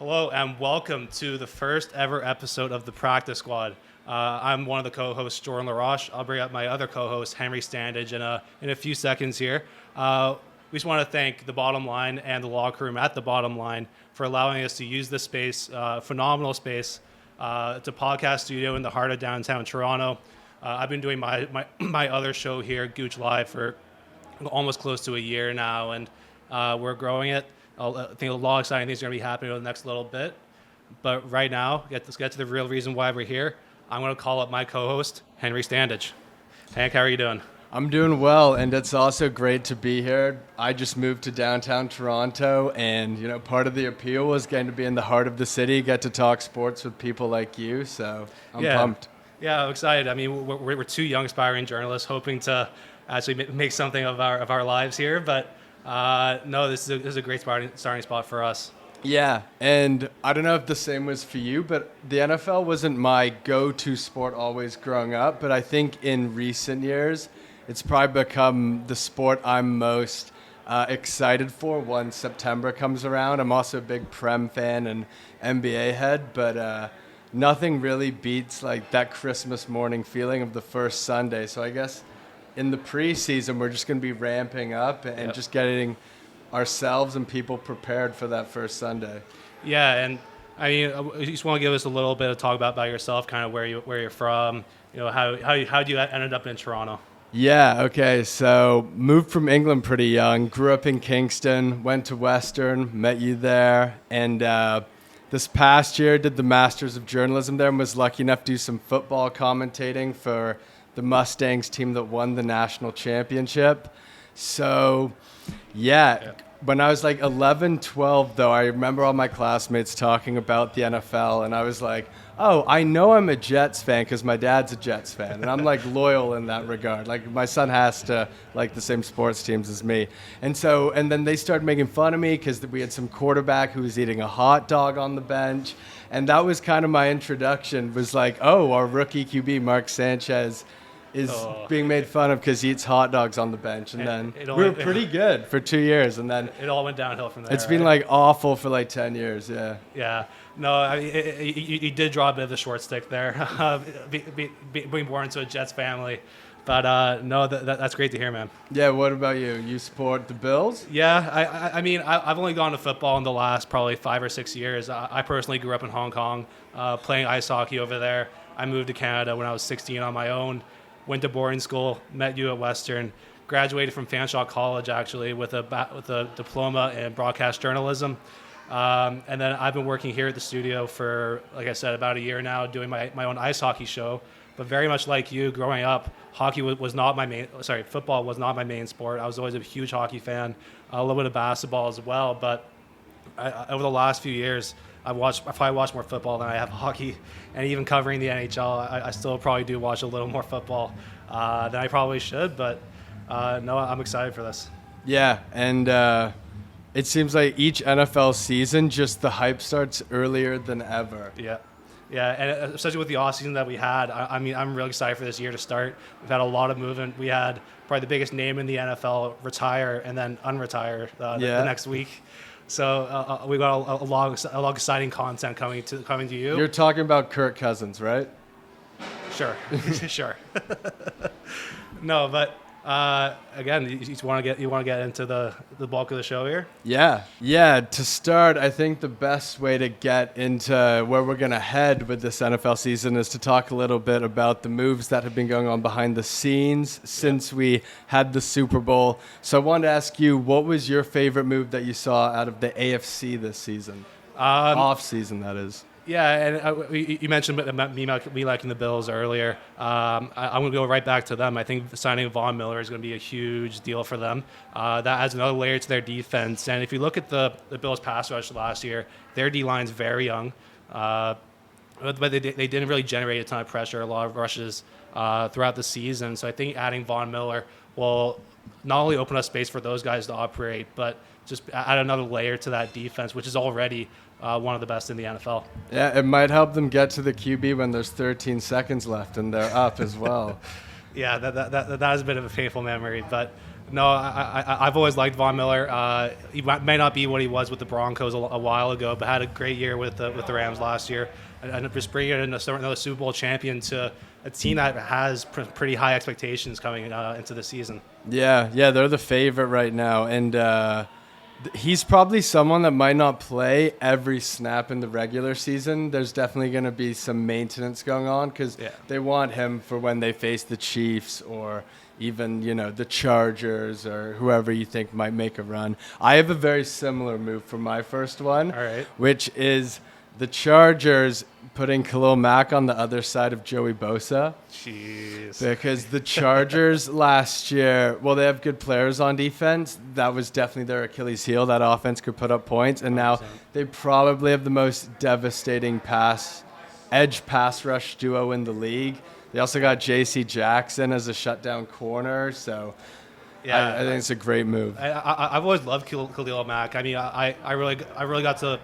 Hello and welcome to the first ever episode of the Practice Squad. I'm one of the co-hosts, Jordan Laroche. I'll bring up my other co-host, Henry Standage, in a few seconds here. We just want to thank the Bottom Line and the locker room at the Bottom Line for allowing us to use this space, phenomenal space. It's a podcast studio in the heart of downtown Toronto. I've been doing my other show here, Gooch Live, for almost close to a year now, and we're growing it. I think a lot of exciting things are going to be happening over the next little bit. But right now, let's get to the real reason why we're here. I'm going to call up my co-host, Henry Standage. Hank, how are you doing? I'm doing well, and it's also great to be here. I just moved to downtown Toronto, and part of the appeal was getting to be in the heart of the city, get to talk sports with people like you, so I'm pumped. Yeah, I'm excited. I mean, we're two young aspiring journalists hoping to actually make something of our lives here, but no, this is a great starting spot for us. Yeah, and I don't know if the same was for you, but the NFL wasn't my go-to sport always growing up, but I think in recent years, it's probably become the sport I'm most excited for once September comes around. I'm also a big Prem fan and NBA head, but nothing really beats like that Christmas morning feeling of the first Sunday. So I guess in the preseason, we're just going to be ramping up and just getting ourselves and people prepared for that first Sunday. Yeah, and I mean, you just want to give us a little bit of talk about yourself, kind of where you're from, how you ended up in Toronto. Yeah, okay, so moved from England pretty young, grew up in Kingston, went to Western, met you there, and this past year did the Masters of Journalism there and was lucky enough to do some football commentating for the Mustangs team that won the national championship. So, yeah. When I was like 11, 12, though, I remember all my classmates talking about the NFL, and I was like, oh, I know I'm a Jets fan because my dad's a Jets fan, and I'm like loyal in that regard. Like my son has to like the same sports teams as me. And then they started making fun of me because we had some quarterback who was eating a hot dog on the bench, and that was kind of my introduction, was like, oh, our rookie QB, Mark Sanchez, is being made fun of because he eats hot dogs on the bench. And then we were pretty good for 2 years. And then it all went downhill from there. It's been like awful for like 10 years. Yeah. Yeah. No, I mean, you did draw a bit of the short stick there, being born into a Jets family. But no, that's great to hear, man. Yeah. What about you? You support the Bills? Yeah. I mean, I've only gone to football in the last probably 5 or 6 years. I personally grew up in Hong Kong, playing ice hockey over there. I moved to Canada when I was 16 on my own. Went to boarding school, met you at Western, graduated from Fanshawe College actually with a diploma in broadcast journalism, and then I've been working here at the studio for, like I said, about a year now, doing my own ice hockey show. But very much like you, growing up, football was not my main sport. I was always a huge hockey fan, a little bit of basketball as well. But over the last few years, I probably watch more football than I have hockey, and even covering the NHL, I still probably do watch a little more football than I probably should. But no, I'm excited for this. Yeah, and it seems like each NFL season, just the hype starts earlier than ever. Yeah, and especially with the offseason that we had, I mean, I'm really excited for this year to start. We've had a lot of movement. We had probably the biggest name in the NFL retire and then unretire the next week. So we got a lot of exciting content coming to you. You're talking about Kirk Cousins, right? Sure, sure. No, but again, you want to get into the bulk of the show here. Yeah. To start, I think the best way to get into where we're gonna head with this NFL season is to talk a little bit about the moves that have been going on behind the scenes since we had the Super Bowl. So I wanted to ask you, what was your favorite move that you saw out of the AFC this season? Off season, that is. Yeah, and you mentioned me liking the Bills earlier. I'm going to go right back to them. I think the signing of Von Miller is going to be a huge deal for them. That adds another layer to their defense. And if you look at the Bills' pass rush last year, their D-line's very young. But they didn't really generate a ton of pressure, a lot of rushes throughout the season. So I think adding Von Miller will not only open up space for those guys to operate, but just add another layer to that defense, which is already one of the best in the NFL. Yeah, it might help them get to the QB when there's 13 seconds left and they're up as well. Yeah, that is a bit of a painful memory. But No, I've always liked Von Miller. He may not be what he was with the Broncos a while ago, but had a great year with the Rams last year. And just bringing in another Super Bowl champion to a team that has pretty high expectations coming into the season. Yeah, they're the favorite right now. And he's probably someone that might not play every snap in the regular season. There's definitely going to be some maintenance going on because they want him for when they face the Chiefs or even, the Chargers or whoever you think might make a run. I have a very similar move for my first one, All right. which is the Chargers putting Khalil Mack on the other side of Joey Bosa. Jeez. Because the Chargers last year, well, they have good players on defense. That was definitely their Achilles heel. That offense could put up points. And now 100%. they probably have the most devastating edge pass rush duo in the league. They also got J.C. Jackson as a shutdown corner. So I think it's a great move. I've always loved Khalil Mack. I mean, I really got to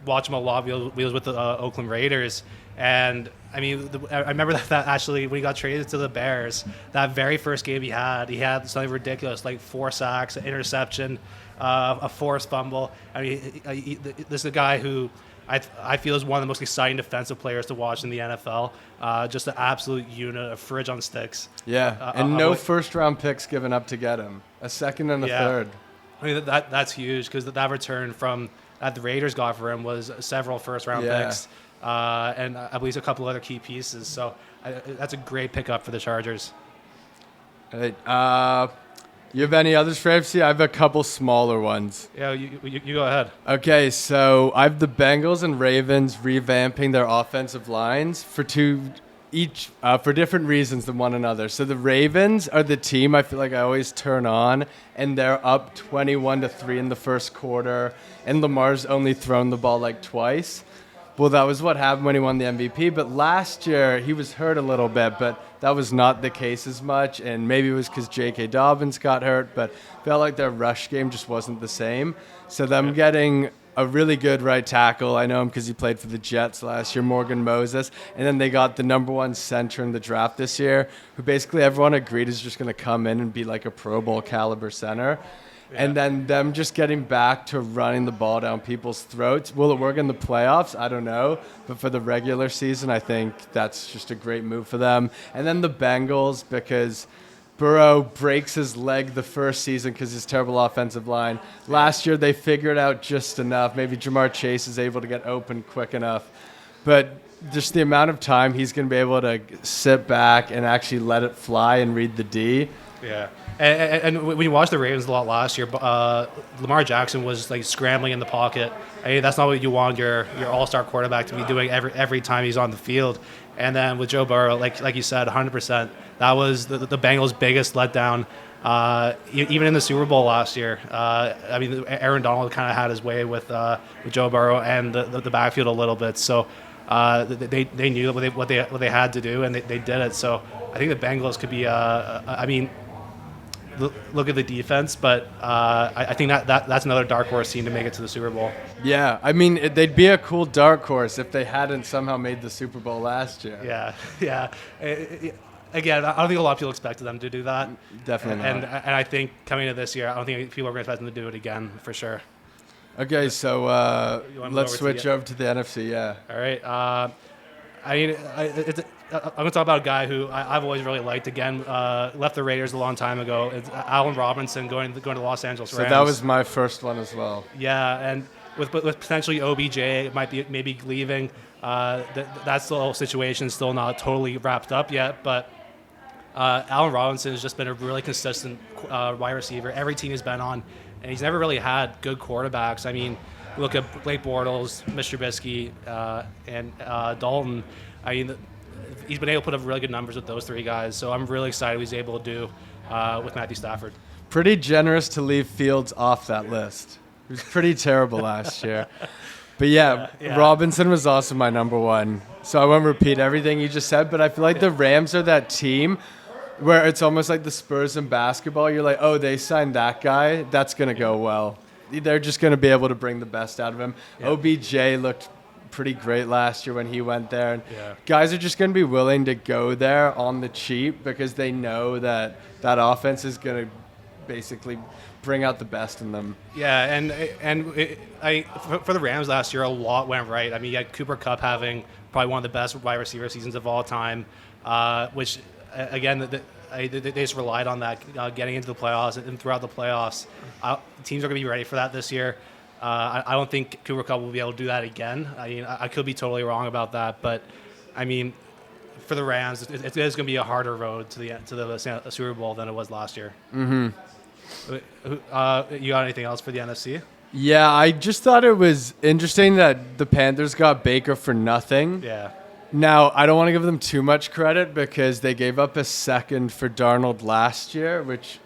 watch him a lot when he was with the Oakland Raiders. And I mean, I remember that actually when he got traded to the Bears, that very first game he had something ridiculous, like 4 sacks, an interception, a forced fumble. I mean, this is a guy who I feel is one of the most exciting defensive players to watch in the NFL. Just an absolute unit, a fridge on sticks. Yeah, and no first-round picks given up to get him. A second and a third. I mean, that's huge because that return from that the Raiders got for him was several first-round picks. And I believe a couple other key pieces. So that's a great pickup for the Chargers. All right. You have any others for AFC? I have a couple smaller ones. Yeah, you go ahead. Okay, so I have the Bengals and Ravens revamping their offensive lines for different reasons than one another. So the Ravens are the team I feel like I always turn on, and they're up 21-3 in the first quarter, and Lamar's only thrown the ball like twice. Well, that was what happened when he won the MVP. But last year, he was hurt a little bit, but that was not the case as much. And maybe it was because J.K. Dobbins got hurt, but felt like their rush game just wasn't the same. So them getting a really good right tackle, I know him because he played for the Jets last year, Morgan Moses. And then they got the number 1 center in the draft this year, who basically everyone agreed is just going to come in and be like a Pro Bowl caliber center. Yeah. And then them just getting back to running the ball down people's throats. Will it work in the playoffs? I don't know. But for the regular season, I think that's just a great move for them. And then the Bengals, because Burrow breaks his leg the first season because his terrible offensive line. Last year, they figured out just enough. Maybe Jamar Chase is able to get open quick enough. But just the amount of time he's going to be able to sit back and actually let it fly and read the D. Yeah. And when you watched the Ravens a lot last year, Lamar Jackson was like scrambling in the pocket. I mean, that's not what you want your all-star quarterback to be doing every time he's on the field. And then with Joe Burrow, like you said, 100%, that was the Bengals' biggest letdown. Even in the Super Bowl last year, I mean, Aaron Donald kind of had his way with Joe Burrow and the backfield a little bit. So they knew what they had to do, and they did it. So I think the Bengals could be. I mean, look at the defense, but I think that's another dark horse team to make it to the Super Bowl. Yeah, I mean, they'd be a cool dark horse if they hadn't somehow made the Super Bowl last year. Yeah. Again, I don't think a lot of people expected them to do that. Definitely not. And I think coming to this year, I don't think people are going to expect them to do it again, for sure. Okay, so let's switch over to the NFC, yeah. All right. I mean, I'm going to talk about a guy who I've always really liked. Again, left the Raiders a long time ago. It's Allen Robinson going to Los Angeles Rams. So that was my first one as well. Yeah, and with potentially OBJ, it might be maybe leaving. That's the whole situation still not totally wrapped up yet. But Allen Robinson has just been a really consistent wide receiver. Every team he's been on, and he's never really had good quarterbacks. I mean, look at Blake Bortles, Mr. Trubisky, and Dalton. I mean, he's been able to put up really good numbers with those 3 guys. So I'm really excited what he's able to do with Matthew Stafford. Pretty generous to leave Fields off that list. He was pretty terrible last year. But yeah, Robinson was also my number 1. So I won't repeat everything you just said, but I feel like the Rams are that team where it's almost like the Spurs in basketball. You're like, oh, they signed that guy. That's going to go well. They're just going to be able to bring the best out of him. Yeah. OBJ looked pretty great last year when he went there. And guys are just going to be willing to go there on the cheap because they know that offense is going to basically bring out the best in them. Yeah, for the Rams last year, a lot went right. I mean, you had Cooper Kupp having probably one of the best wide receiver seasons of all time, which, again, they just relied on that getting into the playoffs and throughout the playoffs. Teams are going to be ready for that this year. I don't think Cooper Kupp will be able to do that again. I mean, I could be totally wrong about that, but I mean, for the Rams, it's going to be a harder road to the Super Bowl than it was last year. Mm-hmm. You got anything else for the NFC? Yeah, I just thought it was interesting that the Panthers got Baker for nothing. Yeah. Now, I don't want to give them too much credit because they gave up a second for Darnold last year, which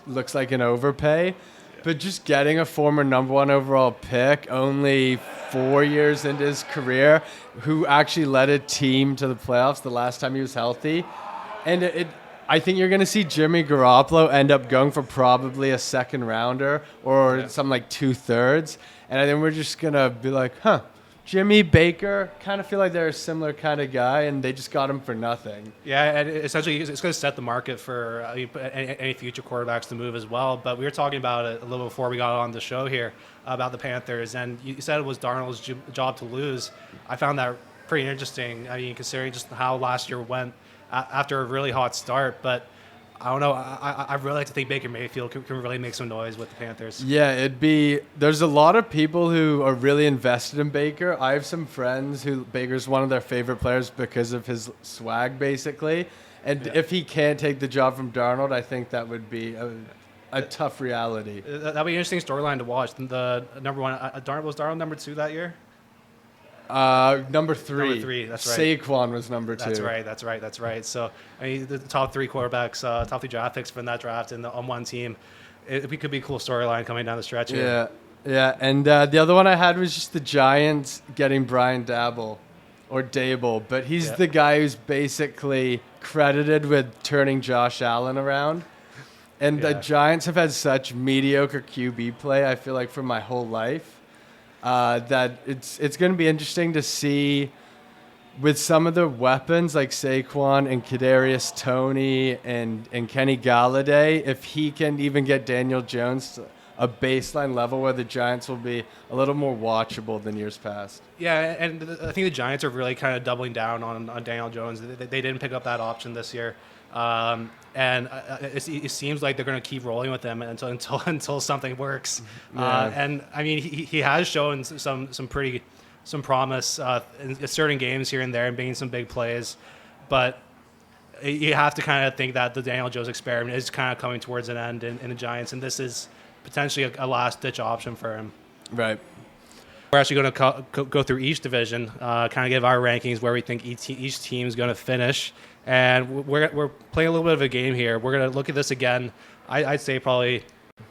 looks like an overpay. Yeah. But just getting a former number 1 overall pick only 4 years into his career, who actually led a team to the playoffs the last time he was healthy. And I think you're going to see Jimmy Garoppolo end up going for probably a second rounder or something like 2/3. And I think we're just going to be like, Jimmy, Baker, kind of feel like they're a similar kind of guy, and they just got him for nothing. Yeah, and essentially it's going to set the market for any future quarterbacks to move as well. But we were talking about it a little before we got on the show here about the Panthers, and you said it was Darnold's job to lose. I found that pretty interesting. I mean, considering just how last year went after a really hot start, but I don't know. I really like to think Baker Mayfield can really make some noise with the Panthers. Yeah, there's a lot of people who are really invested in Baker. I have some friends who Baker's one of their favorite players because of his swag, basically. And if he can't take the job from Darnold, I think that would be a tough reality. That'd be an interesting storyline to watch. The number 1, was Darnold number 2 that year? Number 3. Number 3, that's right. Saquon was number 2. That's right. So, I mean, the top 3 quarterbacks, top 3 draft picks from that draft on one team. It could be a cool storyline coming down the stretch here. Yeah. And the other one I had was just the Giants getting Brian Dable, but he's the guy who's basically credited with turning Josh Allen around. And the Giants have had such mediocre QB play, I feel like, for my whole life. That it's going to be interesting to see with some of the weapons like Saquon and Kadarius Toney and Kenny Galladay, if he can even get Daniel Jones to a baseline level where the Giants will be a little more watchable than years past. Yeah, and I think the Giants are really kind of doubling down on Daniel Jones. They didn't pick up that option this year. And it seems like they're going to keep rolling with him until something works. Yeah. And I mean, he has shown some promise in certain games here and there and making some big plays, but you have to kind of think that the Daniel Jones experiment is kind of coming towards an end in the Giants, and this is potentially a last-ditch option for him. Right. We're actually going to go through each division, kind of give our rankings where we think each team is going to finish. And we're playing a little bit of a game here. We're going to look at this again, I'd say probably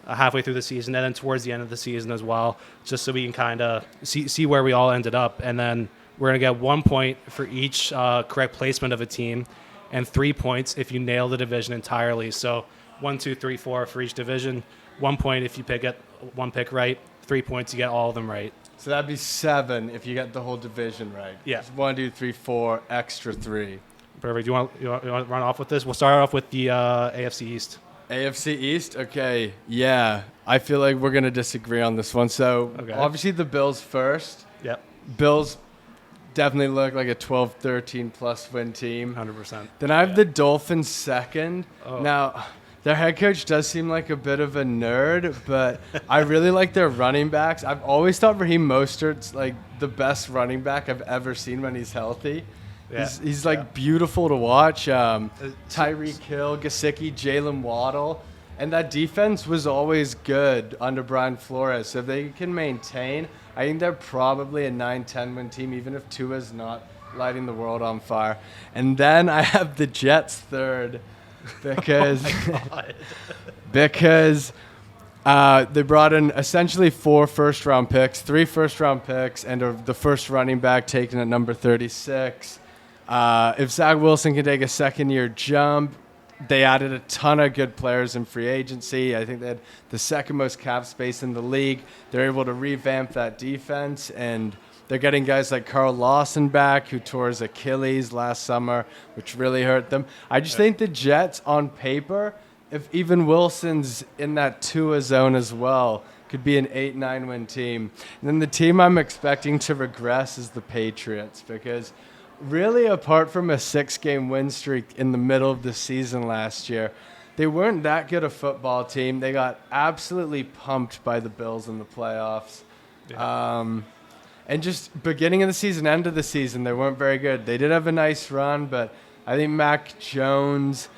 halfway through the season and then towards the end of the season as well, just so we can kind of see where we all ended up. And then we're going to get 1 point for each correct placement of a team and 3 points if you nail the division entirely. So 1, 2, 3, 4 for each division. 1 point if you get one pick right. 3 points, you get all of them right. So that'd be 7 if you get the whole division right. Yeah. It's 1, 2, 3, 4, extra 3. Perfect. You want to run off with this? We'll start off with the AFC East. AFC East? Okay. Yeah. I feel like we're going to disagree on this one. So, Obviously the Bills first. Yep. Bills definitely look like a 12-13 plus win team. 100%. Then I have the Dolphins second. Oh. Now, their head coach does seem like a bit of a nerd, but I really like their running backs. I've always thought Raheem Mostert's like the best running back I've ever seen when he's healthy. Yeah. He's like beautiful to watch. Tyreek Hill, Gesicki, Jalen Waddle. And that defense was always good under Brian Flores. So if they can maintain, I think they're probably a 9-10 win team, even if Tua's not lighting the world on fire. And then I have the Jets third because, because they brought in essentially 4 first-round picks, 3 first-round picks, and the first running back taken at number 36. If Zach Wilson can take a second-year jump, they added a ton of good players in free agency. I think they had the second most cap space in the league. They're able to revamp that defense, and they're getting guys like Carl Lawson back, who tore his Achilles last summer, which really hurt them. I just think the Jets, on paper, if even Wilson's in that Tua zone as well, could be an 8-9 win team. And then the team I'm expecting to regress is the Patriots, because really, apart from a 6-game win streak in the middle of the season last year, they weren't that good a football team. They got absolutely pumped by the Bills in the playoffs. Yeah. And just beginning of the season, end of the season, they weren't very good. They did have a nice run, but I think Mac Jones,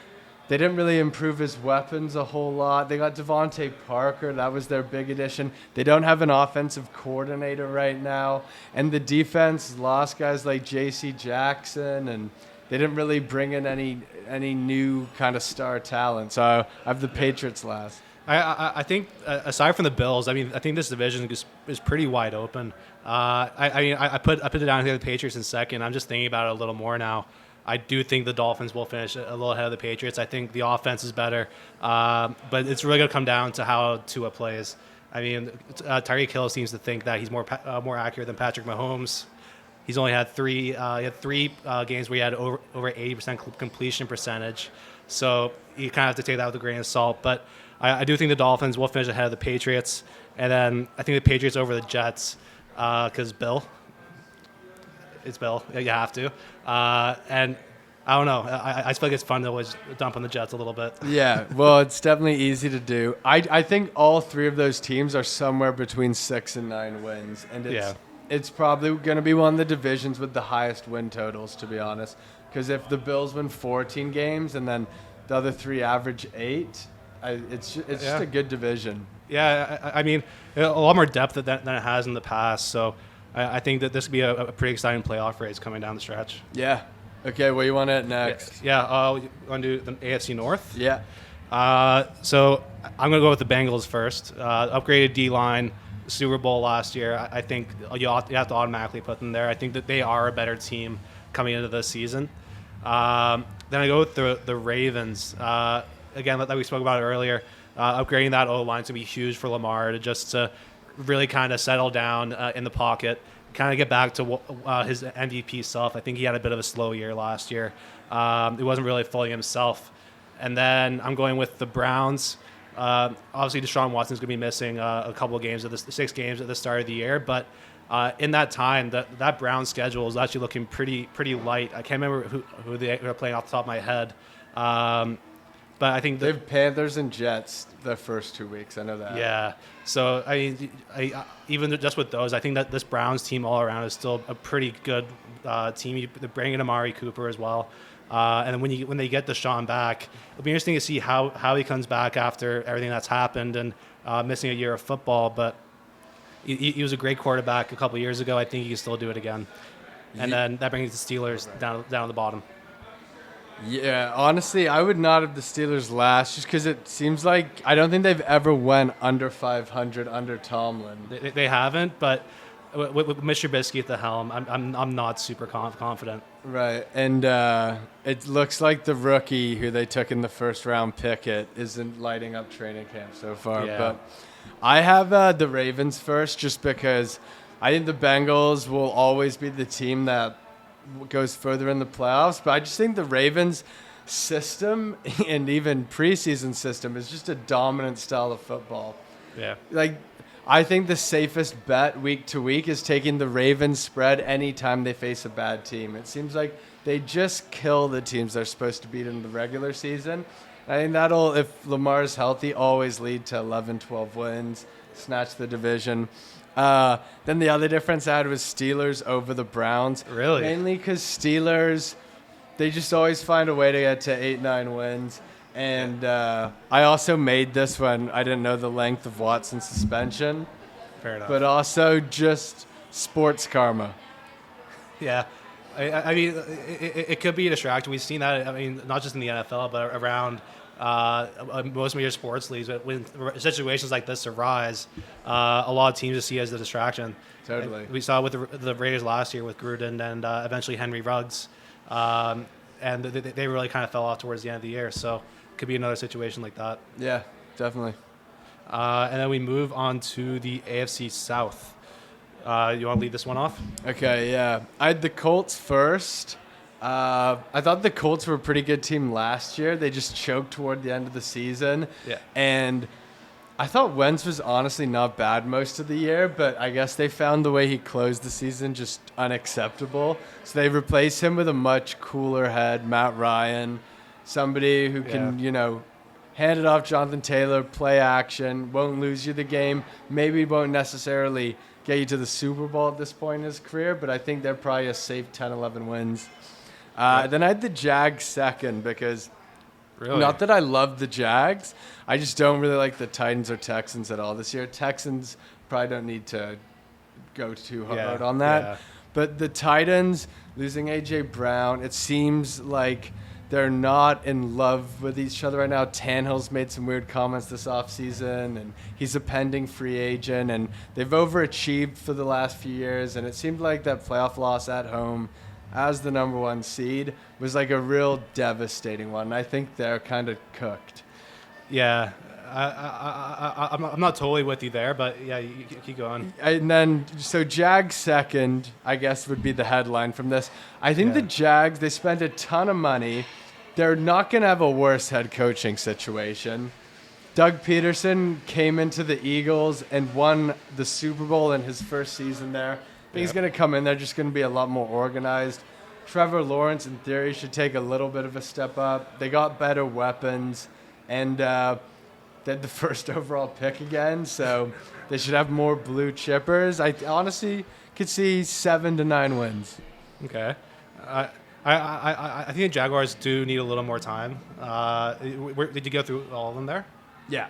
they didn't really improve his weapons a whole lot. They got Devontae Parker. That was their big addition. They don't have an offensive coordinator right now. And the defense lost guys like J.C. Jackson, and they didn't really bring in any new kind of star talent. So I have the Patriots last. I think, aside from the Bills, I mean, I think this division is pretty wide open. I put it down here, the Patriots in second. I'm just thinking about it a little more now. I do think the Dolphins will finish a little ahead of the Patriots. I think the offense is better, but it's really going to come down to how Tua plays. I mean, Tyreek Hill seems to think that he's more accurate than Patrick Mahomes. He's only had three games where he had over 80% completion percentage. So you kind of have to take that with a grain of salt. But I do think the Dolphins will finish ahead of the Patriots. And then I think the Patriots over the Jets because Bill. It's Bill. You have to. And I don't know. I just feel like it's fun to always dump on the Jets a little bit. Yeah, well, it's definitely easy to do. I think all three of those teams are somewhere between 6 and 9 wins. And it's probably going to be one of the divisions with the highest win totals, to be honest. Because if the Bills win 14 games and then the other three average 8, it's just a good division. Yeah, I mean, a lot more depth than it has in the past. So I think that this would be a pretty exciting playoff race coming down the stretch. Yeah. Okay, what do you want at next? Yeah, you want to do the AFC North? Yeah. So I'm going to go with the Bengals first. Upgraded D-line, Super Bowl last year. I think you have to automatically put them there. I think that they are a better team coming into this season. Then I go with the Ravens. Again, like we spoke about it earlier, upgrading that O-line is going to be huge for Lamar to really kind of settle down in the pocket, kind of get back to his MVP self. I think he had a bit of a slow year last year. He wasn't really fully himself. And then I'm going with the Browns. Obviously, Deshaun Watson's going to be missing a couple of games 6 games at the start of the year. But in that time, that Browns schedule is actually looking pretty light. I can't remember who they were playing off the top of my head. But I think they have Panthers and Jets the first 2 weeks. I know that. Yeah. So I mean, even just with those, I think that this Browns team all around is still a pretty good team. They're bringing in Amari Cooper as well, and then when they get Deshaun back, it'll be interesting to see how he comes back after everything that's happened and missing a year of football. But he was a great quarterback a couple of years ago. I think he can still do it again. And then that brings the Steelers down at the bottom. Yeah, honestly, I would not have the Steelers last just because it seems like I don't think they've ever went under 500 under Tomlin. They haven't, but with Mr. Trubisky at the helm, I'm not super confident. Right, and it looks like the rookie who they took in the first round, Pickett, isn't lighting up training camp so far. Yeah. But I have the Ravens first just because I think the Bengals will always be the team that goes further in the playoffs, but I just think the Ravens system and even preseason system is just a dominant style of football. Yeah. Like, I think the safest bet week to week is taking the Ravens spread anytime they face a bad team. It seems like they just kill the teams they're supposed to beat in the regular season. I think that'll, if Lamar's healthy, always lead to 11, 12 wins, snatch the division. Then the other difference I had was Steelers over the Browns. Really? Mainly because Steelers, they just always find a way to get to 8, 9 wins. And I also made this when I didn't know the length of Watson's suspension. Fair enough. But also just sports karma. Yeah. I mean, it could be a distraction. We've seen that, I mean, not just in the NFL, but around most major sports leagues. When situations like this arise, a lot of teams just see it as a distraction. Totally. We saw it with the Raiders last year with Gruden and eventually Henry Ruggs. And they really kind of fell off towards the end of the year. So it could be another situation like that. Yeah, definitely. And then we move on to the AFC South. You want to lead this one off? Okay, yeah. I had the Colts first. I thought the Colts were a pretty good team last year. They just choked toward the end of the season. Yeah. And I thought Wentz was honestly not bad most of the year, but I guess they found the way he closed the season just unacceptable. So they replaced him with a much cooler head, Matt Ryan, somebody who can, hand it off Jonathan Taylor, play action, won't lose you the game, maybe won't necessarily get you to the Super Bowl at this point in his career, but I think they're probably a safe 10, 11 wins. Then I had the Jags second because not that I love the Jags. I just don't really like the Titans or Texans at all this year. Texans probably don't need to go too hard on that. Yeah. But the Titans, losing A.J. Brown, it seems like they're not in love with each other right now. Tannehill's made some weird comments this offseason, and he's a pending free agent, and they've overachieved for the last few years, and it seemed like that playoff loss at home as the number 1 seed was like a real devastating one. I think they're kind of cooked. Yeah, I'm not totally with you there, but yeah, you keep going. And then, so Jags second, I guess, would be the headline from this. I think the Jags, they spent a ton of money. They're not going to have a worse head coaching situation. Doug Peterson came into the Eagles and won the Super Bowl in his first season there. He's going to come in there just going to be a lot more organized. Trevor Lawrence, in theory, should take a little bit of a step up. They got better weapons, and they had the first overall pick again, so they should have more blue chippers. I honestly could see 7 to 9 wins. Okay. I think the Jaguars do need a little more time. Did you go through all of them there? Yeah.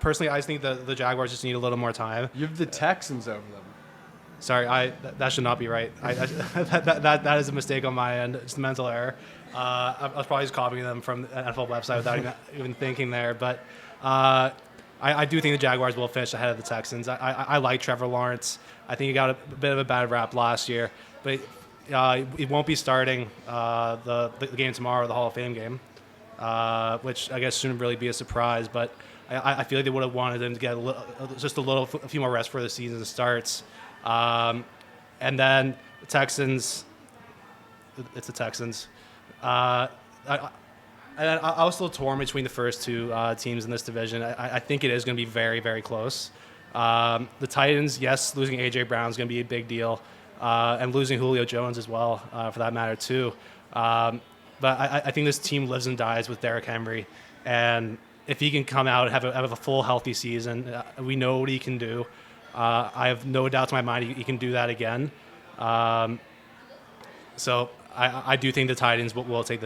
Personally, I think the Jaguars just need a little more time. You have the Texans over them. Sorry, that should not be right. That is a mistake on my end. It's a mental error. I was probably just copying them from the NFL website without even thinking there. But I do think the Jaguars will finish ahead of the Texans. I like Trevor Lawrence. I think he got a bit of a bad rap last year. But he won't be starting the game tomorrow, the Hall of Fame game, which I guess shouldn't really be a surprise. But I feel like they would have wanted him to get a few more rest before the season starts. And then the Texans, it's the Texans. I was still torn between the first 2 teams in this division. I think it is going to be very, very close. The Titans, yes, losing A.J. Brown is going to be a big deal, and losing Julio Jones as well, for that matter, too. But I think this team lives and dies with Derrick Henry, and if he can come out and have a full, healthy season, we know what he can do. I have no doubt in my mind he can do that again. So I do think the Titans will take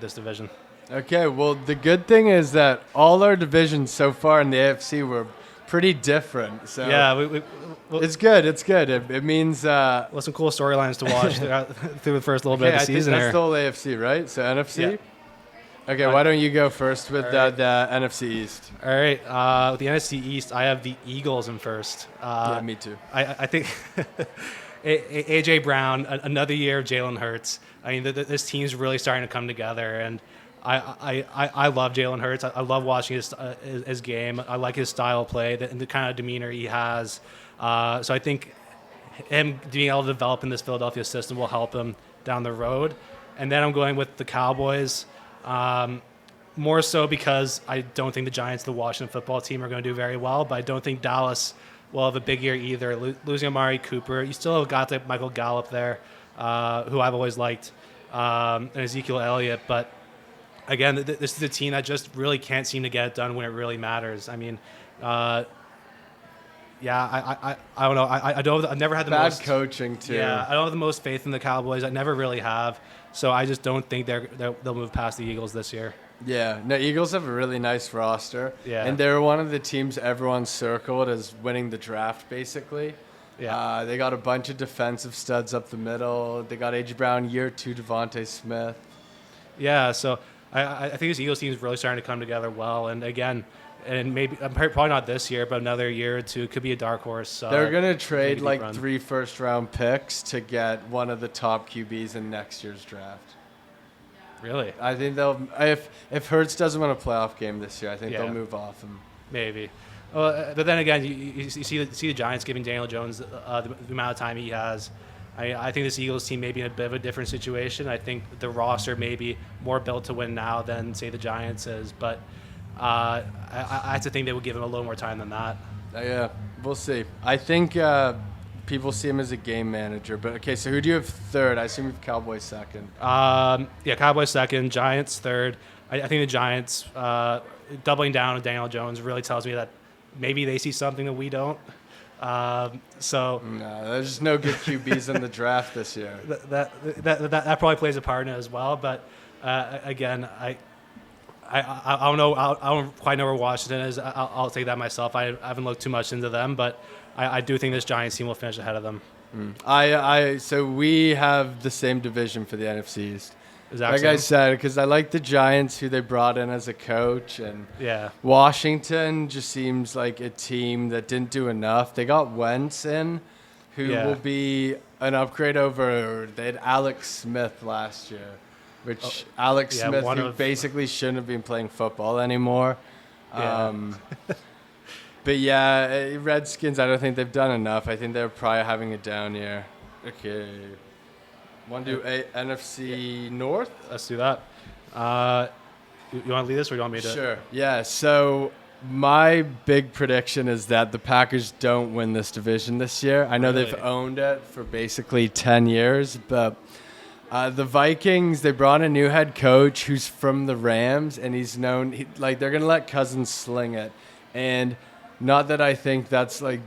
this division. Okay, well, the good thing is that all our divisions so far in the AFC were pretty different. So yeah, it's good. It's good. It means well, some cool storylines to watch through the first little bit of the season. I think that's the whole AFC, right? So NFC. Yeah. Okay, why don't you go first with the NFC East? All right, with the NFC East, I have the Eagles in first. Yeah, me too. I think A.J. Brown, another year of Jalen Hurts. I mean, this team's really starting to come together, and I love Jalen Hurts. I love watching his game. I like his style of play and the kind of demeanor he has. So I think him being able to develop in this Philadelphia system will help him down the road. And then I'm going with the Cowboys. More so because I don't think the Giants, the Washington football team, are going to do very well, but I don't think Dallas will have a big year either. Losing Amari Cooper, you still have got Michael Gallup there, who I've always liked, and Ezekiel Elliott. But again, this is a team that just really can't seem to get it done when it really matters. I mean, I don't know. I've never had the bad most coaching too. Yeah, I don't have the most faith in the Cowboys. I never really have. So I just don't think they'll move past the Eagles this year. Yeah, no, Eagles have a really nice roster. Yeah. And they're one of the teams everyone circled as winning the draft, basically. Yeah. They got a bunch of defensive studs up the middle. They got A.J. Brown, year 2, Devontae Smith. Yeah, so I think this Eagles team is really starting to come together well. And again, and maybe probably not this year, but another year or two could be a dark horse. They're going to trade like 3 first-round picks to get one of the top QBs in next year's draft. Really? I think they'll if Hurts doesn't win a playoff game this year, I think they'll move off him. Maybe. But then again, you see the Giants giving Daniel Jones the amount of time he has. I think this Eagles team may be in a bit of a different situation. I think the roster may be more built to win now than, say, the Giants is. But I have to think they would give him a little more time than that. Yeah, we'll see. I think people see him as a game manager. But, okay, so who do you have third? I assume you have Cowboys second. Yeah, Cowboys second, Giants third. I think the Giants doubling down on Daniel Jones really tells me that maybe they see something that we don't. No, there's just no good QBs in the draft this year. That probably plays a part in it as well. But again, I don't know. I don't quite know where Washington is. I'll take that myself. I haven't looked too much into them, but I do think this Giants team will finish ahead of them. So we have the same division for the NFC East. Exactly. Like I said, because I like the Giants, who they brought in as a coach, and yeah, Washington just seems like a team that didn't do enough. They got Wentz in, who will be an upgrade over. They had Alex Smith last year, which Alex Smith who basically shouldn't have been playing football anymore. Yeah. But yeah, Redskins, I don't think they've done enough. I think they're probably having a down year. Okay. Want to do NFC North? Let's do that. You want to lead this, or do you want me to? Sure. Yeah. So my big prediction is that the Packers don't win this division this year. I know they've owned it for basically 10 years, but the Vikings, they brought a new head coach who's from the Rams, and he's known they're going to let Cousins sling it. And not that I think that's like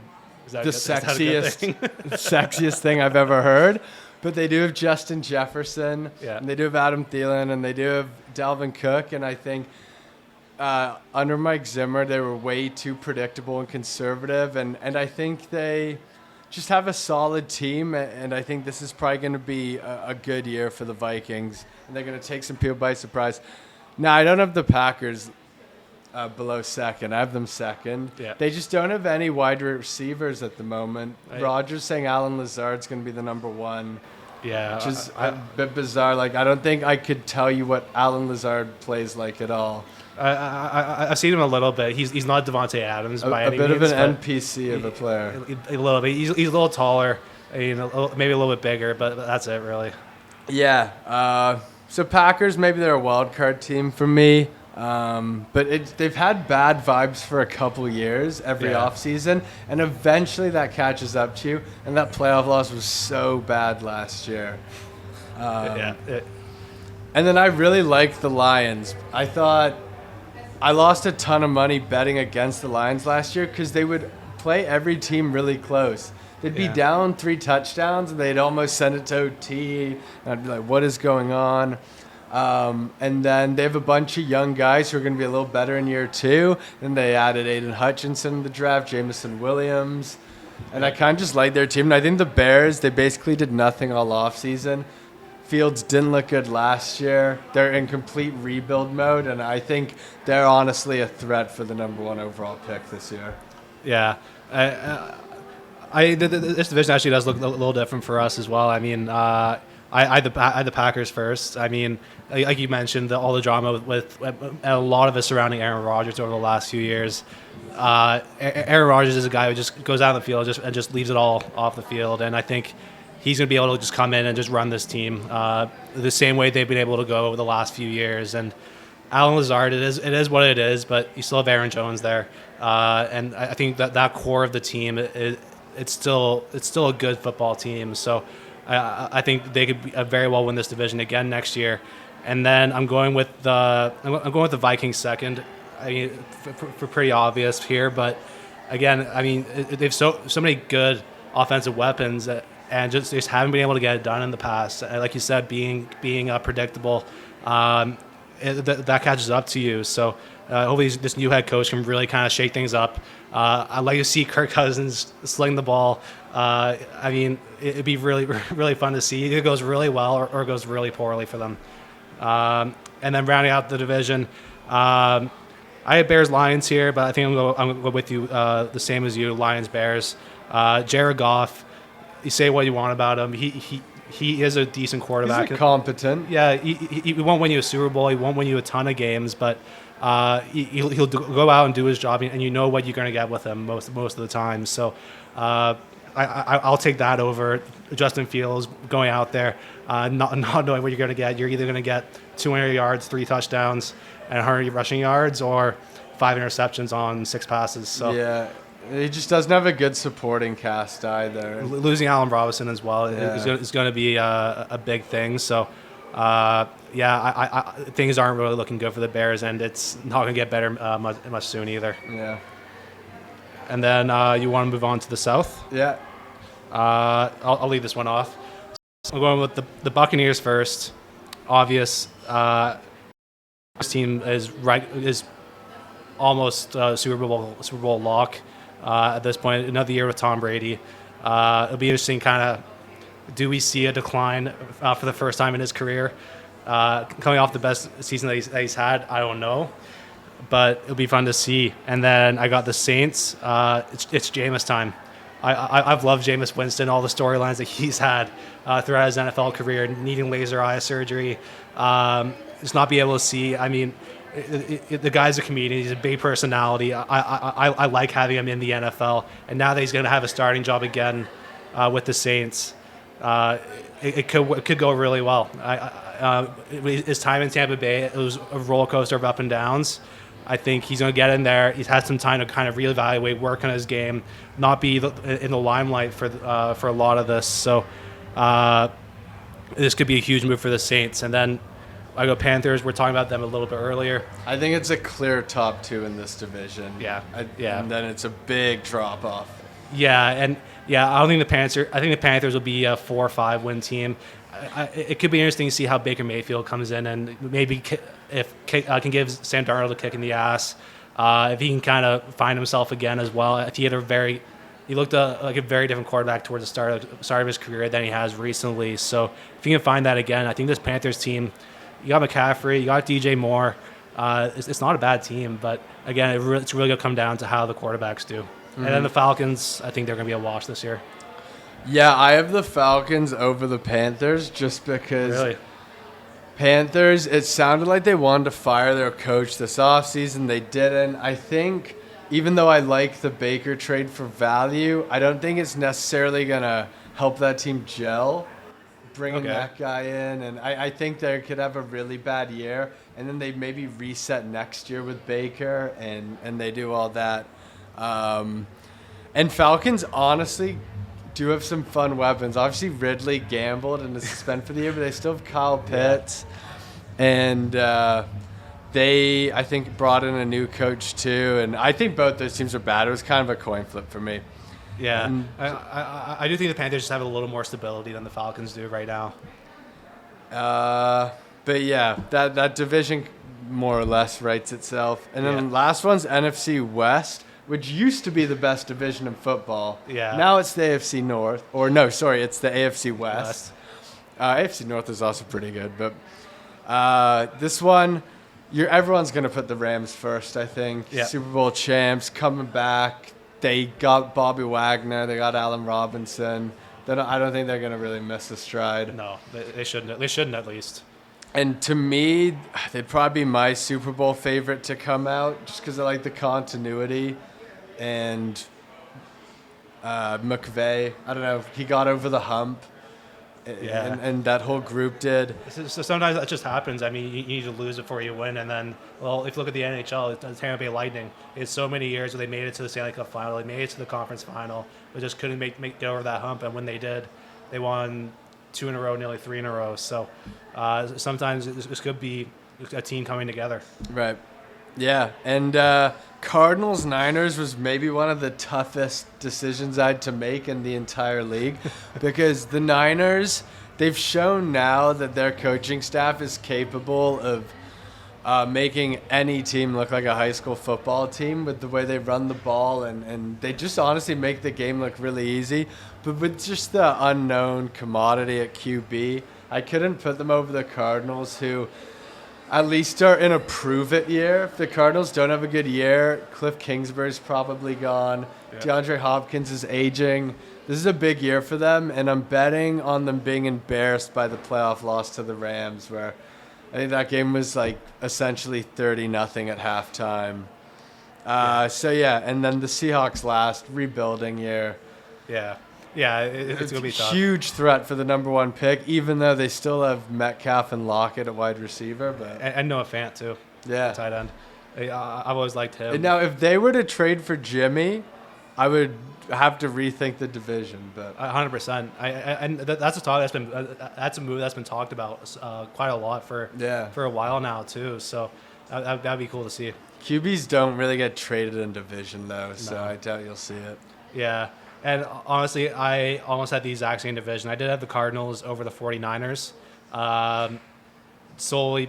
the sexiest thing I've ever heard. But they do have Justin Jefferson, and they do have Adam Thielen, and they do have Dalvin Cook. And I think under Mike Zimmer, they were way too predictable and conservative. And I think they just have a solid team. And I think this is probably going to be a good year for the Vikings. And they're going to take some people by surprise. Now, I don't have the Packers below second. I have them second. Yeah. They just don't have any wide receivers at the moment. Rodgers saying Alan Lazard's going to be the number one. Yeah. Which is a bit bizarre. Like, I don't think I could tell you what Alan Lazard plays like at all. I've seen him a little bit. He's not Devontae Adams by any means. A bit of an NPC of a player. A little bit. He's a little taller, maybe a little bit bigger, but that's it really. Yeah. So Packers, maybe they're a wild card team for me. But they've had bad vibes for a couple years every offseason, and eventually that catches up to you, and that playoff loss was so bad last year. And then I really liked the Lions. I thought I lost a ton of money betting against the Lions last year because they would play every team really close. They'd be down 3 touchdowns, and they'd almost send it to OT, and I'd be like, what is going on? And then they have a bunch of young guys who are going to be a little better in year 2. Then they added Aiden Hutchinson in the draft, Jameson Williams. And I kind of just like their team. And I think the Bears, they basically did nothing all offseason. Fields didn't look good last year. They're in complete rebuild mode. And I think they're honestly a threat for the number 1 overall pick this year. Yeah. This division actually does look a little different for us as well. I mean, I had the Packers first. I mean, like you mentioned, all the drama with a lot of it surrounding Aaron Rodgers over the last few years. Aaron Rodgers is a guy who just goes out on the field and just leaves it all off the field. And I think he's going to be able to just come in and just run this team the same way they've been able to go over the last few years. And Alan Lazard, it is what it is, but you still have Aaron Jones there. And I think that core of the team, it's still a good football team. So I think they could very well win this division again next year. And then I'm going with the Vikings second. I mean, for pretty obvious here, but again, I mean, they've so many good offensive weapons and just haven't been able to get it done in the past. Like you said, being predictable, that catches up to you. So hopefully this new head coach can really kind of shake things up. I'd like to see Kirk Cousins sling the ball. I mean, it'd be really, really fun to see. Either it goes really well or it goes really poorly for them. And then rounding out the division, I have Bears-Lions here, but I think I'm going to go with you the same as you, Lions-Bears. Jared Goff, you say what you want about him. He is a decent quarterback. He's competent. Yeah, he won't win you a Super Bowl. He won't win you a ton of games, but he'll go out and do his job, and you know what you're going to get with him most of the time. So I'll take that over Justin Fields going out there, not knowing what you're going to get. You're either going to get 200 yards, 3 touchdowns, and 100 rushing yards, or 5 interceptions on 6 passes. So yeah, he just doesn't have a good supporting cast either. Losing Allen Robinson as well is going to be a big thing. So, things aren't really looking good for the Bears, and it's not going to get better much soon either. Yeah. And then you want to move on to the South? Yeah. I'll leave this one off. So I'm going with the Buccaneers first. Obvious. This team is almost Super Bowl lock at this point. Another year with Tom Brady. It'll be interesting. Kind of, do we see a decline for the first time in his career? Coming off the best season that he's had, I don't know, but it'll be fun to see. And then I got the Saints. It's Jameis time. I've loved Jameis Winston, all the storylines that he's had throughout his NFL career, needing laser eye surgery, just not be able to see. I mean, the guy's a comedian. He's a big personality. I like having him in the NFL, and now that he's going to have a starting job again with the Saints, it could go really well. His time in Tampa Bay, it was a roller coaster of up and downs. I think he's going to get in there. He's had some time to kind of reevaluate, work on his game, not be in the limelight for a lot of this. So this could be a huge move for the Saints. And then I go Panthers. We're talking about them a little bit earlier. I think it's a clear top 2 in this division. Yeah. And then it's a big drop off. Yeah, and I don't think the Panthers. I think the Panthers will be a 4 or 5 win team. It could be interesting to see how Baker Mayfield comes in, and maybe if can give Sam Darnold a kick in the ass, if he can kind of find himself again as well. If he looked like a very different quarterback towards the start of his career than he has recently. So if he can find that again, I think this Panthers team, you got McCaffrey, you got DJ Moore. It's not a bad team, but again, it's really going to come down to how the quarterbacks do. Mm-hmm. And then the Falcons, I think they're going to be a wash this year. Yeah, I have the Falcons over the Panthers just because Really? Panthers, it sounded like they wanted to fire their coach this offseason. They didn't. I think even though I like the Baker trade for value, I don't think it's necessarily going to help that team gel, bringing that guy in. And I think they could have a really bad year, and then they maybe reset next year with Baker, and they do all that. And Falcons, honestly, do have some fun weapons. Obviously, Ridley gambled and is suspended for the year, but they still have Kyle Pitts. And they, I think, brought in a new coach, too. And I think both those teams are bad. It was kind of a coin flip for me. Yeah. And I do think the Panthers just have a little more stability than the Falcons do right now. But, yeah, that division more or less writes itself. And then the last one's NFC West, which used to be the best division in football. Yeah. Now it's the AFC North. Or, no, sorry, it's the AFC West. AFC North is also pretty good. But this one, everyone's going to put the Rams first, I think. Yeah. Super Bowl champs, coming back. They got Bobby Wagner. They got Allen Robinson. I don't think they're going to really miss a stride. No, they shouldn't. They shouldn't, at least. And to me, they'd probably be my Super Bowl favorite to come out just because I like the continuity. And McVay, I don't know, he got over the hump. Yeah. And that whole group did. So sometimes that just happens. I mean, you need to lose before you win. And then, well, if you look at the NHL, it's Tampa Bay Lightning. It's so many years where they made it to the Stanley Cup final. They made it to the conference final. But just couldn't get over that hump. And when they did, they won 2 in a row, nearly 3 in a row. So sometimes this could be a team coming together. Right. Yeah. And Cardinals-Niners was maybe one of the toughest decisions I had to make in the entire league because the Niners, they've shown now that their coaching staff is capable of making any team look like a high school football team with the way they run the ball, and they just honestly make the game look really easy. But with just the unknown commodity at QB, I couldn't put them over the Cardinals, who at least are in a prove-it year. If the Cardinals don't have a good year, Cliff Kingsbury's probably gone. Yeah. DeAndre Hopkins is aging. This is a big year for them, and I'm betting on them being embarrassed by the playoff loss to the Rams, where I think that game was like essentially 30-0 at halftime. And then the Seahawks last, rebuilding year. Yeah. Yeah, it's going to be tough. Huge threat for the number 1 pick, even though they still have Metcalf and Lockett at wide receiver. But And Noah Fant, too. Yeah. Tight end. I've always liked him. And now, if they were to trade for Jimmy, I would have to rethink the division. But 100%. That's a talk that's been that's a move that's been talked about quite a lot for a while now too. So that'd be cool to see. QBs don't really get traded in division though, so I doubt you'll see it. Yeah. And honestly, I almost had the exact same division. I did have the Cardinals over the 49ers, solely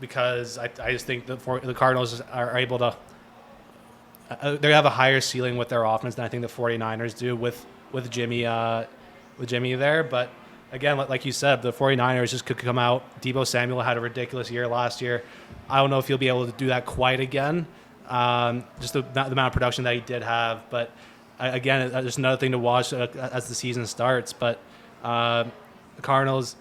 because I just think the Cardinals are able to they have a higher ceiling with their offense than I think the 49ers do with Jimmy there. But again, like you said, the 49ers just could come out. Deebo Samuel had a ridiculous year last year. I don't know if he'll be able to do that quite again, just the amount of production that he did have. But again, just another thing to watch as the season starts. But the Cardinals,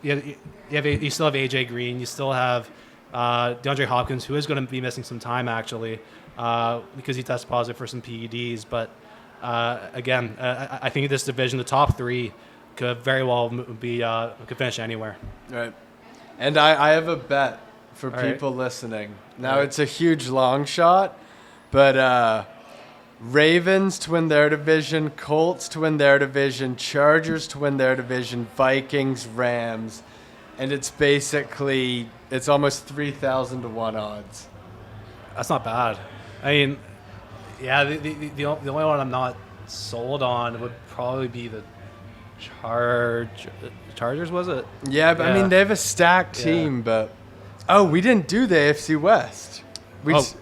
you still have A.J. Green. You still have DeAndre Hopkins, who is going to be missing some time, actually, because he tested positive for some PEDs. But again, I think this division, the top 3, could very well could finish anywhere. Right. And I have a bet for people listening. Now, it's a huge long shot, but Ravens to win their division, Colts to win their division, Chargers to win their division, Vikings, Rams, and it's almost 3,000 to 1 odds. That's not bad. I mean, yeah, the only one I'm not sold on would probably be the Chargers, was it? Yeah, but I mean, they have a stacked team, but we didn't do the AFC West.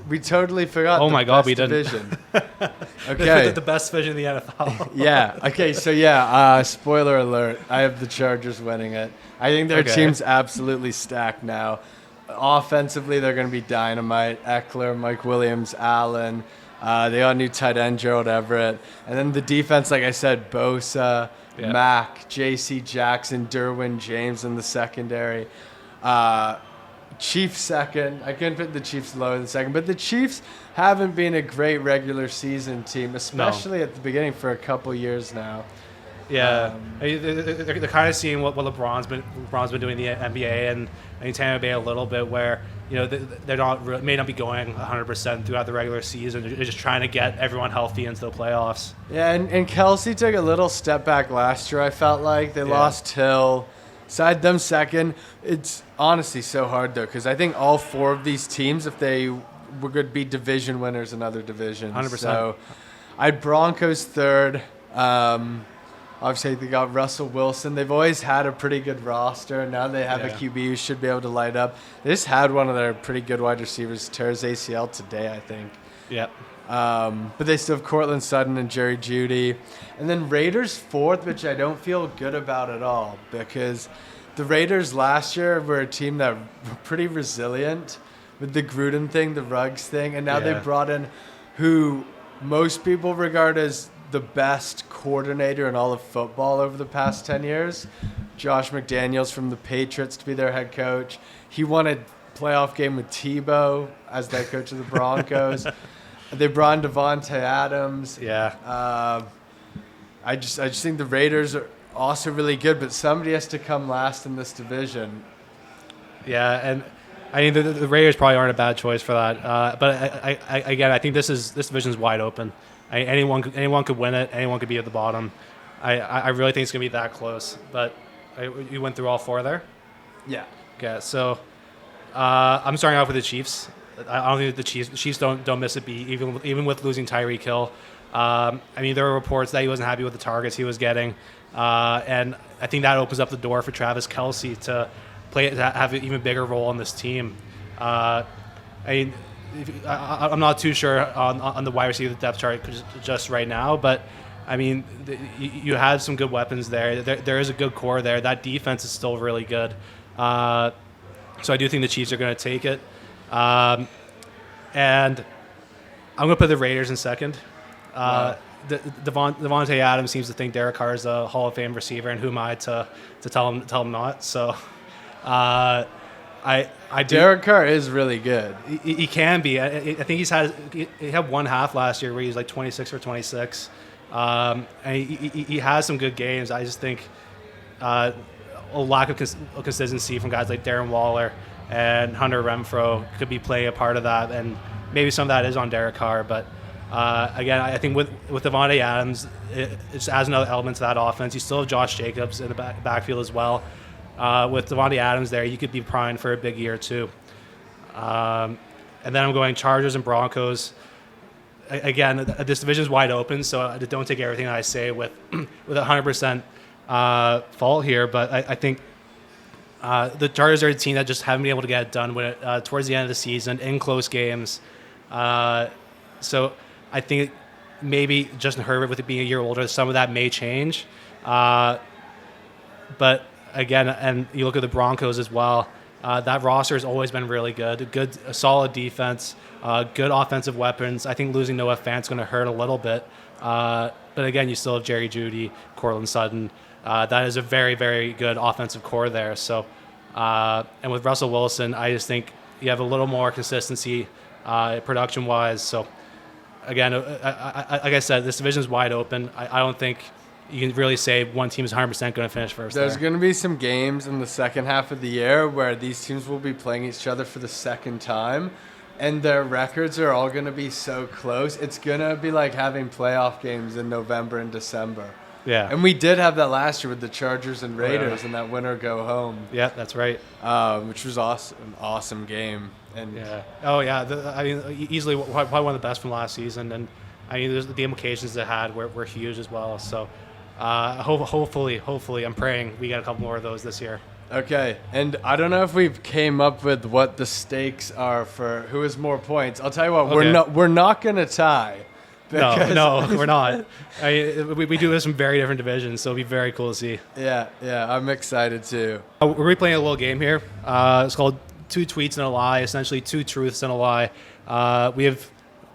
We totally forgot. Oh my God, we didn't. Division. Okay, the best division in the NFL. Yeah. Okay. So spoiler alert. I have the Chargers winning it. I think their team's absolutely stacked now. Offensively, they're going to be dynamite. Eckler, Mike Williams, Allen. They got a new tight end, Gerald Everett, and then the defense, like I said, Bosa, Mack, J.C. Jackson, Derwin James in the secondary. Chiefs second. I couldn't put the Chiefs low in the second, but the Chiefs haven't been a great regular season team, especially at the beginning for a couple years now. Yeah, they're kind of seeing what LeBron's been doing in the NBA and Tampa Bay a little bit, where they're may not be going 100% throughout the regular season. They're just trying to get everyone healthy into the playoffs. Yeah, and Kelsey took a little step back last year. I felt like they lost Hill. Side them second. It's honestly so hard, though, because I think all 4 of these teams, if they were going to be division winners in other divisions. 100%. So I had Broncos third. Obviously, they got Russell Wilson. They've always had a pretty good roster. Now they have a QB who should be able to light up. They just had one of their pretty good wide receivers tear his ACL today, I think. Yep. But they still have Cortland Sutton and Jerry Jeudy. And then Raiders fourth, which I don't feel good about at all, because the Raiders last year were a team that were pretty resilient with the Gruden thing, the Ruggs thing, and now they brought in who most people regard as the best coordinator in all of football over the past 10 years, Josh McDaniels from the Patriots to be their head coach. He won a playoff game with Tebow as the head coach of the Broncos. They brought in Devontae Adams. Yeah. I just think the Raiders are also really good, but somebody has to come last in this division. Yeah, and I mean the Raiders probably aren't a bad choice for that. But I think this division is wide open. Anyone could win it. Anyone could be at the bottom. I really think it's gonna be that close. But you went through all 4 there. Yeah. Okay, so I'm starting off with the Chiefs. I don't think the Chiefs don't miss a beat, even with losing Tyreek Hill. I mean, there were reports that he wasn't happy with the targets he was getting, and I think that opens up the door for Travis Kelce to have an even bigger role on this team. I mean, I'm not too sure on the wide receiver depth chart just right now, but I mean, you had some good weapons there. There is a good core there. That defense is still really good. So I do think the Chiefs are going to take it. And I'm going to put the Raiders in second. Wow. Devontae Adams seems to think Derek Carr is a Hall of Fame receiver, and who am I to tell him not? So Derek Carr is really good. He can be. I think he had one half last year where he was like 26 for 26. And he has some good games. I just think a lack of consistency from guys like Darren Waller and Hunter Renfrow could be playing a part of that, and maybe some of that is on Derek Carr. But again, I think with Devontae Adams, it just adds another element to that offense. You still have Josh Jacobs in the backfield as well. With Devontae Adams there, you could be primed for a big year too. And then I'm going Chargers and Broncos. Again, this division is wide open, so don't take everything I say with 100% fault here. But I think the Chargers are a team that just haven't been able to get it done towards the end of the season in close games. So I think maybe Justin Herbert, with it being a year older, some of that may change. But again, and you look at the Broncos as well. That roster has always been really good. A solid defense, good offensive weapons. I think losing Noah Fant's going to hurt a little bit. But again, you still have Jerry Jeudy, Cortland Sutton. That is a very, very good offensive core there. So, and with Russell Wilson, I just think you have a little more consistency production-wise. So, again, like I said, this division is wide open. I don't think you can really say one team is 100% going to finish first. There's going to be some games in the second half of the year where these teams will be playing each other for the second time, and their records are all going to be so close. It's going to be like having playoff games in November and December. Yeah. And we did have that last year with the Chargers and Raiders and that winner go home. Yeah, that's right. Which was awesome, an awesome game. And yeah. Oh, yeah. I mean, easily probably one of the best from last season. And, I mean, the implications it had were huge as well. So, hopefully, I'm praying we get a couple more of those this year. Okay, and I don't know if we've came up with what the stakes are for who has more points. I'll tell you what, we're not gonna tie. No, we're not. We do have some very different divisions, so it'll be very cool to see. Yeah, I'm excited too. We're replaying a little game here. It's called Two Tweets and a Lie, essentially two truths and a lie. We have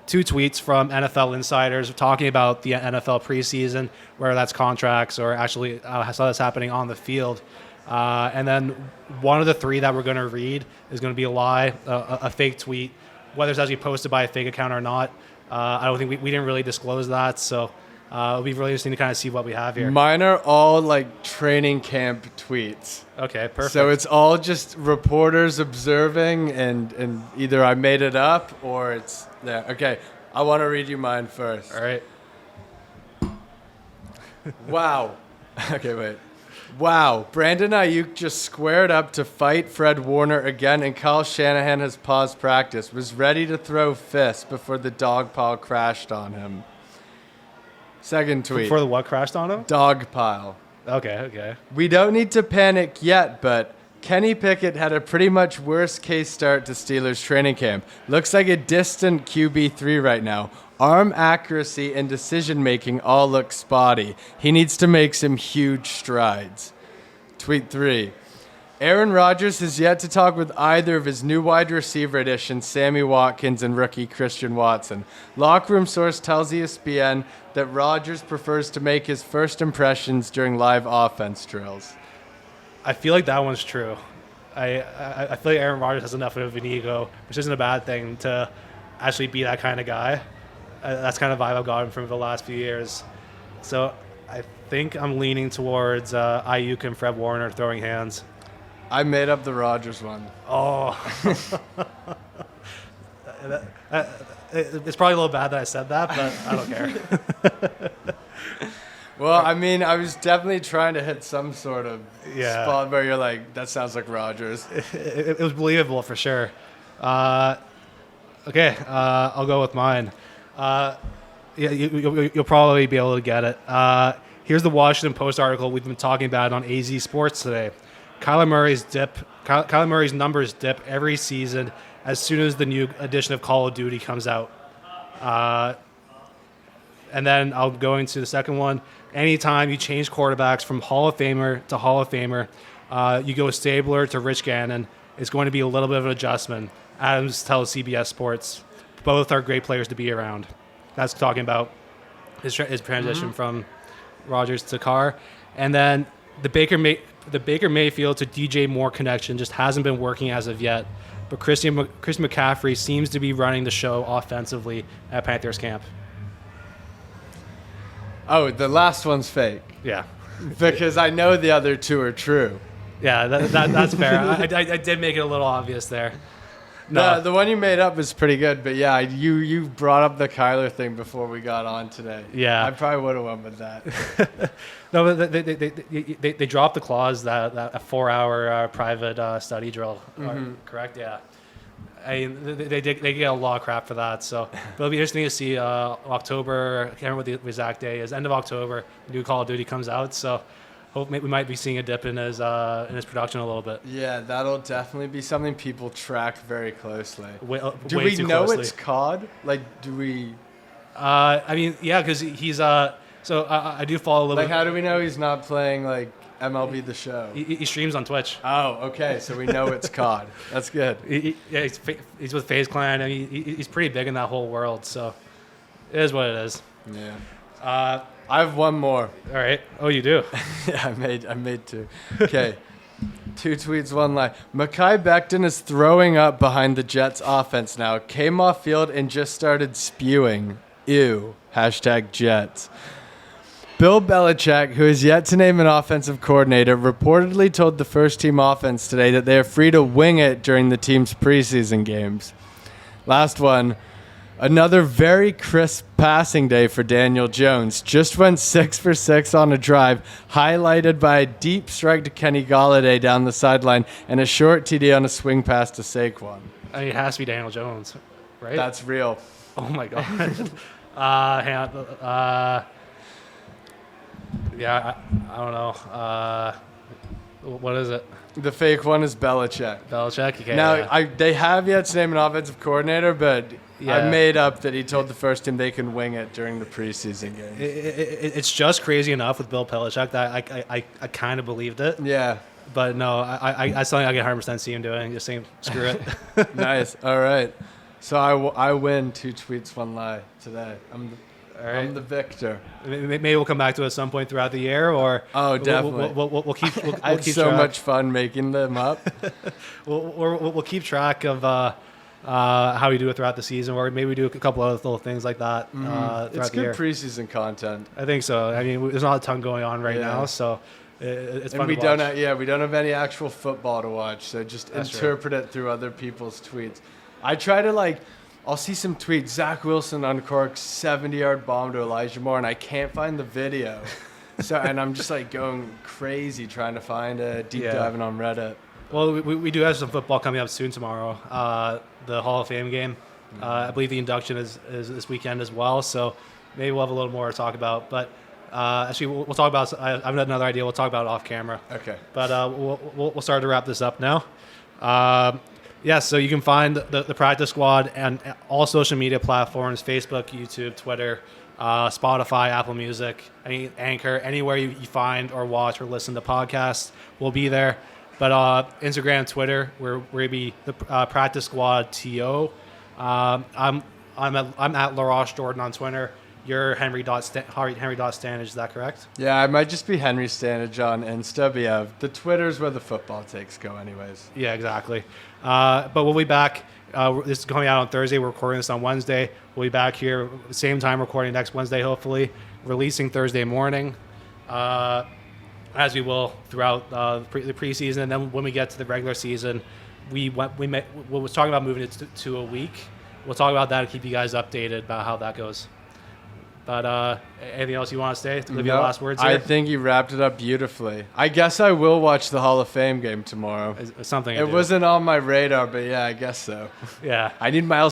two tweets from NFL insiders talking about the NFL preseason, whether that's contracts or actually I saw this happening on the field. And then one of the three that we're going to read is going to be a lie, a fake tweet, whether it's actually posted by a fake account or not. I don't think we didn't really disclose that, so it'll be really interesting to kind of see what we have here. Mine are all like training camp tweets. Okay, perfect. So it's all just reporters observing, and either I made it up or it's there. Okay, I want to read you mine first. All right. Wow. Okay, wait. Wow, Brandon Ayuk just squared up to fight Fred Warner again, and Kyle Shanahan has paused practice, was ready to throw fists before the dog pile crashed on him. Second tweet. Before the what crashed on him? Dog pile. Okay. We don't need to panic yet, but Kenny Pickett had a pretty much worst-case start to Steelers training camp. Looks like a distant QB3 right now. Arm accuracy and decision-making all look spotty. He needs to make some huge strides. Tweet 3. Aaron Rodgers has yet to talk with either of his new wide receiver additions, Sammy Watkins and rookie Christian Watson. Locker room source tells ESPN that Rodgers prefers to make his first impressions during live offense drills. I feel like that one's true. I feel like Aaron Rodgers has enough of an ego, which isn't a bad thing, to actually be that kind of guy. That's kind of vibe I've gotten from the last few years. So I think I'm leaning towards Ayuk and Fred Warner throwing hands. I made up the Rodgers one. Oh. It's probably a little bad that I said that, but I don't care. Well, I mean, I was definitely trying to hit some sort of spot where you're like, that sounds like Rodgers. It was believable for sure. Okay, I'll go with mine. You'll probably be able to get it. Here's the Washington Post article we've been talking about on AZ Sports today. Kyler Murray's numbers dip every season as soon as the new edition of Call of Duty comes out. And then I'll go into the second one. Anytime you change quarterbacks from Hall of Famer to Hall of Famer, you go Stabler to Rich Gannon, it's going to be a little bit of an adjustment. Adams tells CBS Sports, both are great players to be around. That's talking about his transition from Rodgers to Carr. And then the Baker Mayfield to DJ Moore connection just hasn't been working as of yet. But Chris McCaffrey seems to be running the show offensively at Panthers camp. Oh, the last one's fake. Yeah. Because I know the other two are true. Yeah, that's fair. I did make it a little obvious there. No, the one you made up is pretty good, but yeah, you brought up the Kyler thing before we got on today. Yeah, I probably would have went with that. No, but they dropped the clause that a 4-hour private study drill. Correct? Yeah. They get a lot of crap for that, so it'll be interesting to see October. I can't remember what the exact day is. End of October, new Call of Duty comes out, so. Hope we might be seeing a dip in his production a little bit. Yeah, that'll definitely be something people track very closely. Do way we too know closely. it's COD? Like, do we? I mean, yeah, because he's so I do follow a little. Like, how do we know he's not playing like MLB The Show? He streams on Twitch. Oh, okay, so we know it's COD. That's good. Yeah, he's with FaZe Clan. I mean, he's pretty big in that whole world. So it is what it is. Yeah. I have one more. All right. Oh, you do? Yeah, I made two. Okay. 2 tweets, 1 lie. Mekhi Becton is throwing up behind the Jets offense now. Came off field and just started spewing. Ew. #Jets. Bill Belichick, who is yet to name an offensive coordinator, reportedly told the first team offense today that they are free to wing it during the team's preseason games. Last one. Another very crisp passing day for Daniel Jones. Just went 6 for 6 on a drive, highlighted by a deep strike to Kenny Golladay down the sideline and a short TD on a swing pass to Saquon. I mean, it has to be Daniel Jones, right? That's real. Oh my God. Hang on. Yeah, I don't know. What is it? The fake one is Belichick. Belichick. Okay, Now, yeah. they have yet to name an offensive coordinator, but Yeah. I made up that he told the first team they can wing it during the preseason game. It's just crazy enough with Bill Belichick that I kind of believed it. Yeah. But no, I something I can 100% see him doing. Just saying, screw it. Nice. All right. So I win 2 tweets, 1 lie today. I'm the victor. Maybe we'll come back to it at some point throughout the year, or definitely. We'll keep. I had so much fun making them up. We'll keep track of how we do it throughout the season, or maybe we do a couple other little things like that throughout It's the year. good preseason content. I think so. I mean, there's not a ton going on right now, so it's fun and we to don't watch. we don't have any actual football to watch, so just That's interpret it through other people's tweets. I try to I'll see some tweets. Zach Wilson uncorks 70-yard bomb to Elijah Moore, and I can't find the video. And I'm just going crazy trying to find a deep diving on Reddit. Well, we do have some football coming up soon tomorrow. The Hall of Fame game. I believe the induction is this weekend as well, so maybe we'll have a little more to talk about. But actually, we'll talk about. I've got another idea. We'll talk about it off camera. Okay. But we'll start to wrap this up now. So you can find the practice squad and all social media platforms: Facebook, YouTube, Twitter, Spotify, Apple Music, Anchor, anywhere you find or watch or listen to podcasts, we'll be there. But Instagram, Twitter, we'll be the practice squad TO. I'm at Laroche Jordan on Twitter. You're Henry.Standage, is that correct? Yeah, I might just be Henry Standage on Insta, but yeah, the Twitter's where the football takes go anyways. Yeah, exactly. But we'll be back. This is coming out on Thursday. We're recording this on Wednesday. We'll be back here same time recording next Wednesday, hopefully. Releasing Thursday morning, as we will throughout the preseason. And then when we get to the regular season, we was talking about moving it to a week. We'll talk about that and keep you guys updated about how that goes. But anything else you want to say? Leave your last words here? I think you wrapped it up beautifully. I guess I will watch the Hall of Fame game tomorrow. It's something. It wasn't on my radar, but yeah, I guess so. Yeah. I need my